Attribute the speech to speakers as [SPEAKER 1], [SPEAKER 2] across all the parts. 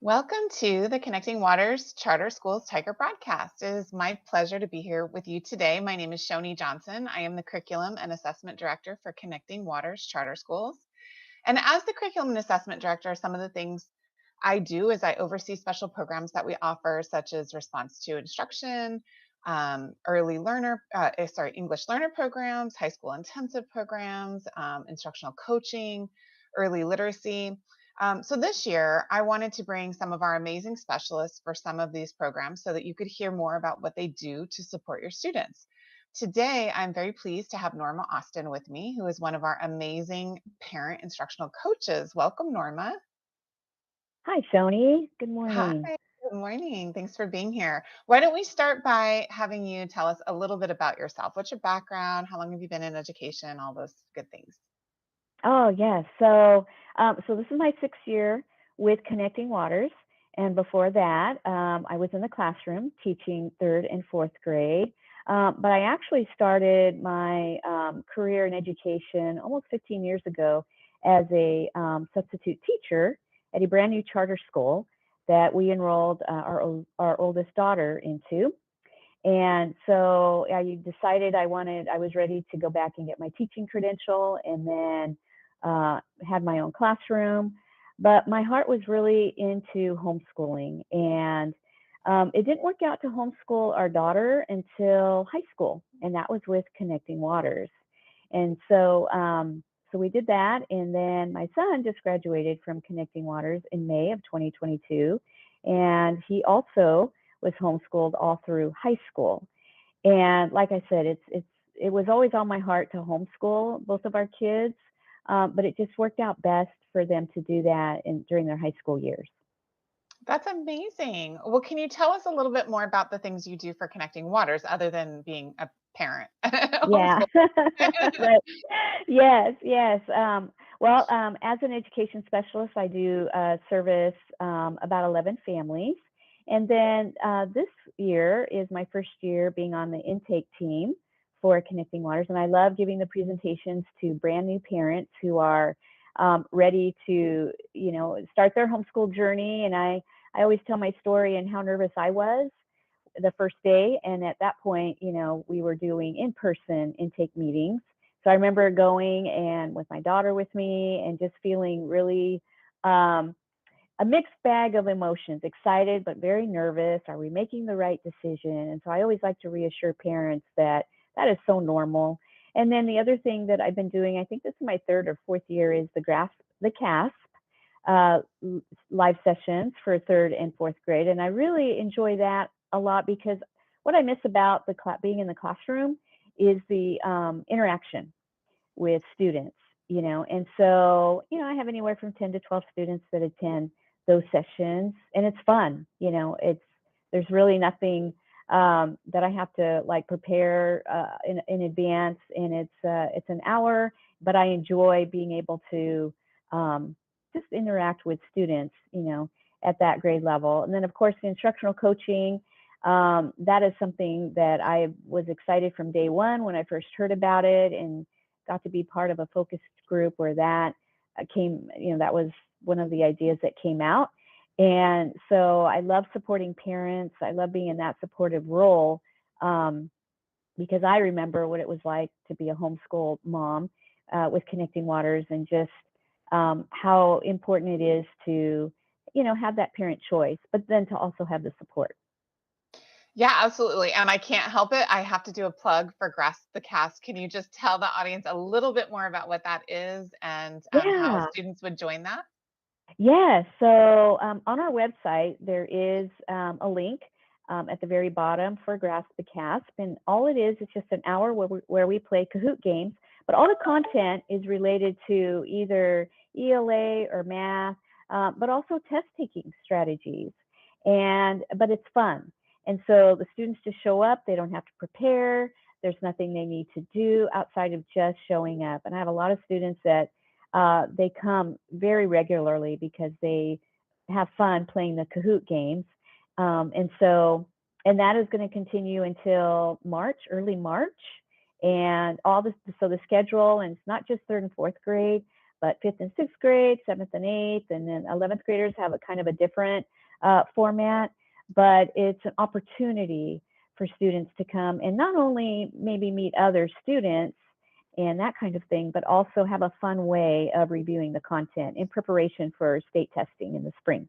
[SPEAKER 1] Welcome to the Connecting Waters Charter Schools Tiger broadcast. It is my pleasure to be here with you today. My name is Shoni Johnson. I am the Curriculum and Assessment Director for Connecting Waters Charter Schools. And as the Curriculum and Assessment Director, some of the things I do is I oversee special programs that we offer, such as response to instruction, English learner programs, high school intensive programs, instructional coaching, early literacy. So this year, I wanted to bring some of our amazing specialists for some of these programs so that you could hear more about what they do to support your students. Today, I'm very pleased to have Norma Austin with me, who is one of our amazing parent instructional coaches. Welcome, Norma.
[SPEAKER 2] Hi, Shoni. Good
[SPEAKER 1] Hi,
[SPEAKER 2] morning.
[SPEAKER 1] good morning. Thanks for being here. Why don't we start by having you tell us a little bit about yourself? What's your background? How long have you been in education? All those good things.
[SPEAKER 2] Oh, yes. So this is my sixth year with Connecting Waters, and before that, I was in the classroom teaching third and fourth grade. But I actually started my career in education almost 15 years ago as a substitute teacher at a brand new charter school that we enrolled our oldest daughter into. And so I decided I was ready to go back and get my teaching credential and then had my own classroom. But my heart was really into homeschooling. And it didn't work out to homeschool our daughter until high school, and that was with Connecting Waters. And so we did that. And then my son just graduated from Connecting Waters in May of 2022. And he also was homeschooled all through high school. And like I said, it was always on my heart to homeschool both of our kids, but it just worked out best for them to do that during their high school years.
[SPEAKER 1] That's amazing. Well, can you tell us a little bit more about the things you do for Connecting Waters other than being a parent?
[SPEAKER 2] Yeah,
[SPEAKER 1] Homeschool.
[SPEAKER 2] right. Yes, yes. As an education specialist, I do service about 11 families. And then this year is my first year being on the intake team for Connecting Waters. And I love giving the presentations to brand new parents who are ready to, start their homeschool journey. And I always tell my story and how nervous I was the first day. And at that point, we were doing in-person intake meetings. So I remember going and with my daughter with me and just feeling really a mixed bag of emotions, excited, but very nervous. Are we making the right decision? And so I always like to reassure parents that that is so normal. And then the other thing that I've been doing, I think this is my third or fourth year, is the CASP uh, live sessions for third and fourth grade. And I really enjoy that a lot because what I miss about being in the classroom is the interaction with students, And so, I have anywhere from 10 to 12 students that attend those sessions, and it's fun. There's really nothing that I have to like prepare in advance, and it's an hour, but I enjoy being able to just interact with students, at that grade level. And then, of course, the instructional coaching. That is something that I was excited from day one when I first heard about it and got to be part of a focus group where that that was one of the ideas that came out. And so I love supporting parents. I love being in that supportive role because I remember what it was like to be a homeschool mom with Connecting Waters and just how important it is to, have that parent choice, but then to also have the support.
[SPEAKER 1] Yeah, absolutely. And I can't help it. I have to do a plug for Grasp the Cast. Can you just tell the audience a little bit more about what that is and how
[SPEAKER 2] Yeah.
[SPEAKER 1] students would join that?
[SPEAKER 2] Yes. So on our website, there is a link at the very bottom for Grasp the Casp. And all it is just an hour where we play Kahoot games. But all the content is related to either ELA or math, but also test taking strategies. But it's fun. And so the students just show up. They don't have to prepare. There's nothing they need to do outside of just showing up. And I have a lot of students that they come very regularly because they have fun playing the Kahoot games. And that is going to continue until March, early March. And so the schedule, and it's not just third and fourth grade, but fifth and sixth grade, seventh and eighth, and then 11th graders have a kind of a different format. But it's an opportunity for students to come and not only maybe meet other students and that kind of thing, but also have a fun way of reviewing the content in preparation for state testing in the spring.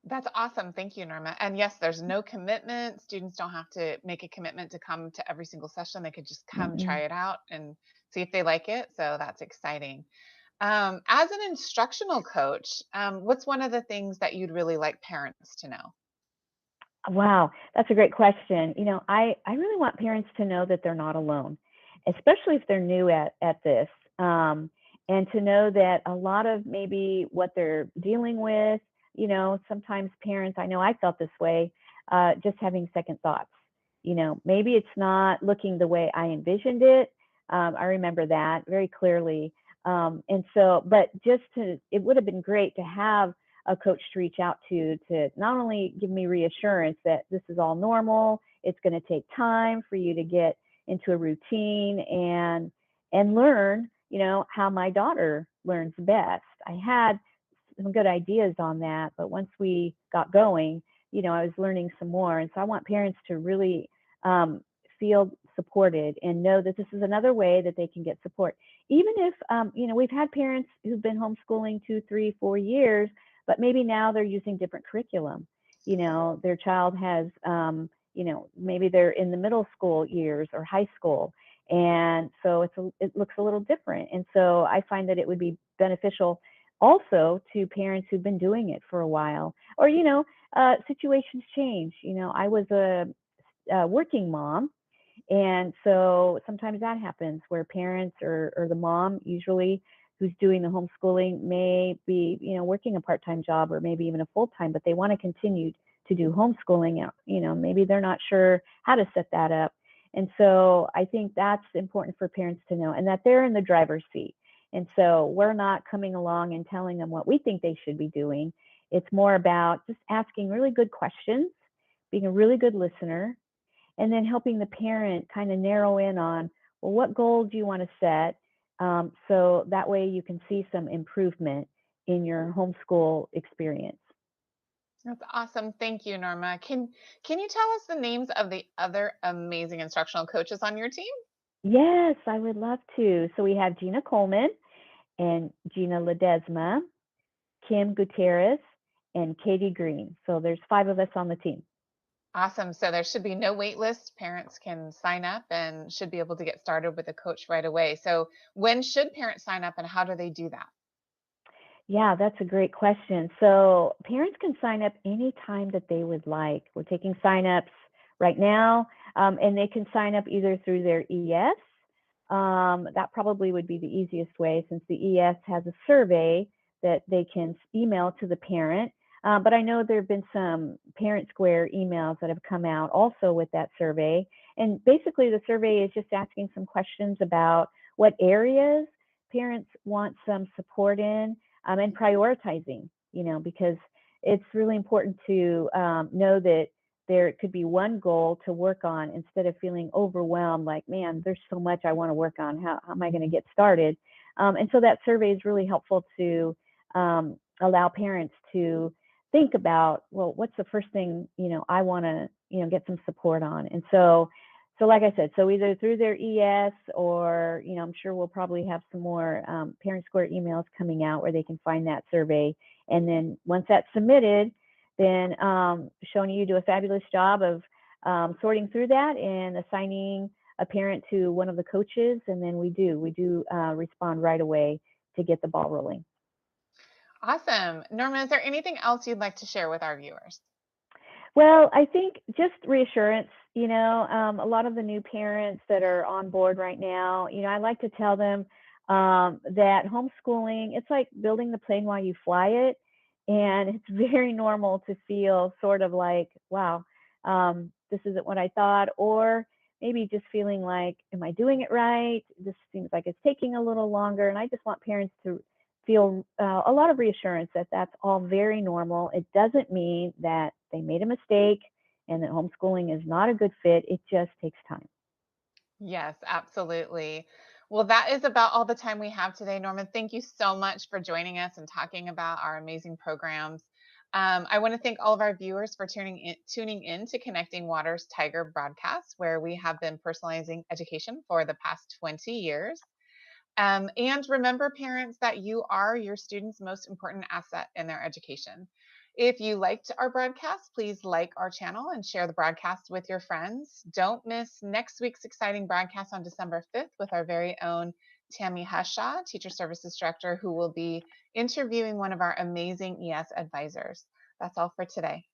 [SPEAKER 1] That's awesome. Thank you, Norma. And yes, there's no commitment. Students don't have to make a commitment to come to every single session. They could just come try
[SPEAKER 2] Mm-mm.
[SPEAKER 1] it out and see if they like it. So that's exciting. As an instructional coach, what's one of the things that you'd really like parents to know?
[SPEAKER 2] Wow, that's a great question. I really want parents to know that they're not alone, especially if they're new at this. And to know that a lot of maybe what they're dealing with, sometimes parents, I know I felt this way, just having second thoughts. Maybe it's not looking the way I envisioned it. I remember that very clearly. And so, but it would have been great to have a coach to reach out to not only give me reassurance that this is all normal, it's going to take time for you to get into a routine and learn, how my daughter learns best. I had some good ideas on that, but once we got going, I was learning some more. And so I want parents to really um, feel supported and know that this is another way that they can get support. Even if, we've had parents who've been homeschooling 2, 3, 4 years, but maybe now they're using different curriculum. Their child has, maybe they're in the middle school years or high school. And so it looks a little different. And so I find that it would be beneficial also to parents who've been doing it for a while. Or, situations change. I was a working mom, and so sometimes that happens where parents or the mom usually who's doing the homeschooling may be, working a part-time job or maybe even a full-time, but they want to continue to do homeschooling. Maybe they're not sure how to set that up. And so I think that's important for parents to know, and that they're in the driver's seat. And so we're not coming along and telling them what we think they should be doing. It's more about just asking really good questions, being a really good listener, and then helping the parent kind of narrow in on, well, what goal do you want to set, so that way you can see some improvement in your homeschool experience.
[SPEAKER 1] That's awesome. Thank you, Norma. Can you tell us the names of the other amazing instructional coaches on your team?
[SPEAKER 2] Yes, I would love to. So we have Gina Coleman and Gina Ledesma, Kim Gutierrez, and Katie Green. So there's 5 of us on the team.
[SPEAKER 1] Awesome. So there should be no wait list. Parents can sign up and should be able to get started with a coach right away. So when should parents sign up and how do they do that?
[SPEAKER 2] Yeah, that's a great question. So parents can sign up anytime that they would like. We're taking signups right now, and they can sign up either through their ES. That probably would be the easiest way since the ES has a survey that they can email to the parent. But I know there have been some Parent Square emails that have come out also with that survey. And basically, the survey is just asking some questions about what areas parents want some support in, and prioritizing, because it's really important to know that there could be one goal to work on instead of feeling overwhelmed, like, man, there's so much I want to work on. How am I going to get started? And so that survey is really helpful to allow parents to think about, well, what's the first thing, I want to, get some support on. And so like I said, so either through their ES or, I'm sure we'll probably have some more Parent Square emails coming out where they can find that survey. And then once that's submitted, then Shoni, you do a fabulous job of sorting through that and assigning a parent to one of the coaches. And then we do respond right away to get the ball rolling.
[SPEAKER 1] Awesome. Norma, is there anything else you'd like to share with our viewers?
[SPEAKER 2] Well, I think just reassurance, a lot of the new parents that are on board right now, I like to tell them that homeschooling, it's like building the plane while you fly it. And it's very normal to feel sort of like, wow, this isn't what I thought. Or maybe just feeling like, am I doing it right? This seems like it's taking a little longer. And I just want parents to feel a lot of reassurance that that's all very normal. It doesn't mean that they made a mistake and that homeschooling is not a good fit. It just takes time.
[SPEAKER 1] Yes, absolutely. Well, that is about all the time we have today, Norman. Thank you so much for joining us and talking about our amazing programs. I want to thank all of our viewers for tuning in to Connecting Waters Tiger broadcast, where we have been personalizing education for the past 20 years. And remember, parents, that you are your students' most important asset in their education. If you liked our broadcast, please like our channel and share the broadcast with your friends. Don't miss next week's exciting broadcast on December 5th with our very own Tammy Heshaw, Teacher Services Director, who will be interviewing one of our amazing ES advisors. That's all for today.